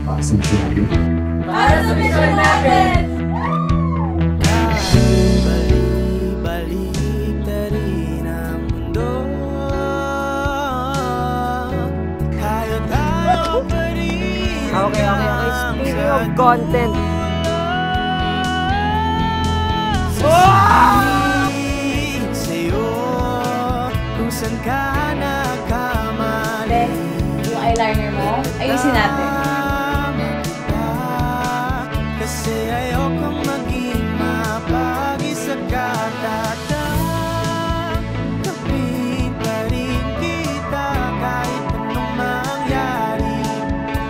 para sa mission natin. Para sa mission natin! Okay. Speaking of content. Then, yung eyeliner mo, ayusin natin. Kasi ayokong maging mapag-isa ka. Tatanggapin pa rin kita kahit anong mangyari.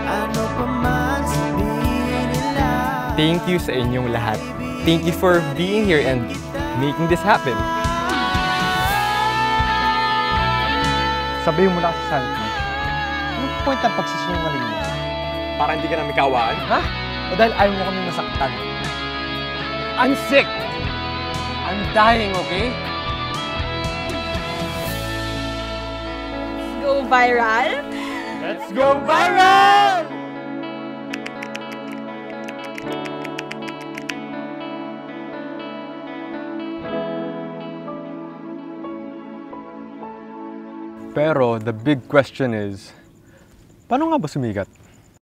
Ano pa man sabihin nila. Thank you sa inyong lahat. Thank you for being here and making this happen. Sabihin mo lang sa Santi, anong point ang pagsisinungaling mo? Para hindi ka namin kawaan? Ha? O dahil ayaw mo kami masaktan? I'm sick! I'm dying, okay? Go viral! Let's go viral! Pero the big question is, paano nga ba sumikat?